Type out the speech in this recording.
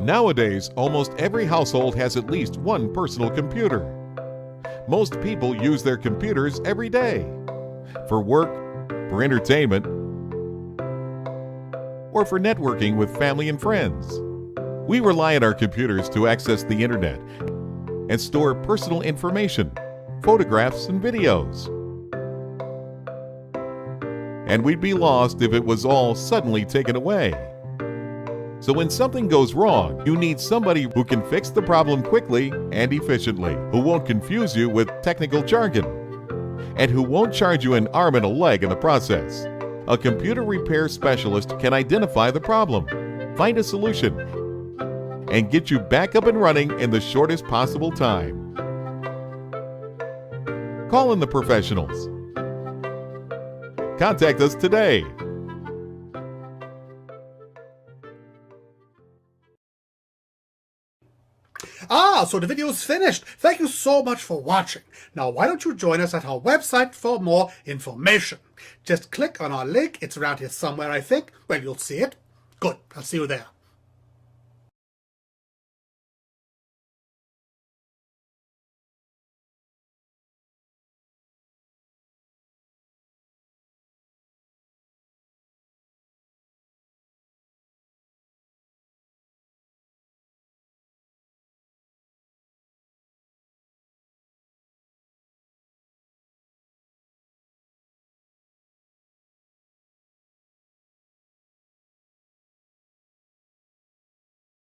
Nowadays, almost every household has at least one personal computer. Most people use their computers every day for work, for entertainment, or for networking with family and friends. We rely on our computers to access the internet and store personal information, photographs, and videos. And we'd be lost if it was all suddenly taken away. So when something goes wrong, you need somebody who can fix the problem quickly and efficiently, who won't confuse you with technical jargon, and who won't charge you an arm and a leg in the process. A computer repair specialist can identify the problem, find a solution, and get you back up and running in the shortest possible time. Call in the professionals. Contact us today. So the video is finished. Thank you so much for watching. Now why don't you join us at our website for more information. Just click on our link. It's around here somewhere, I think. Well, you'll see it. Good. I'll see you there.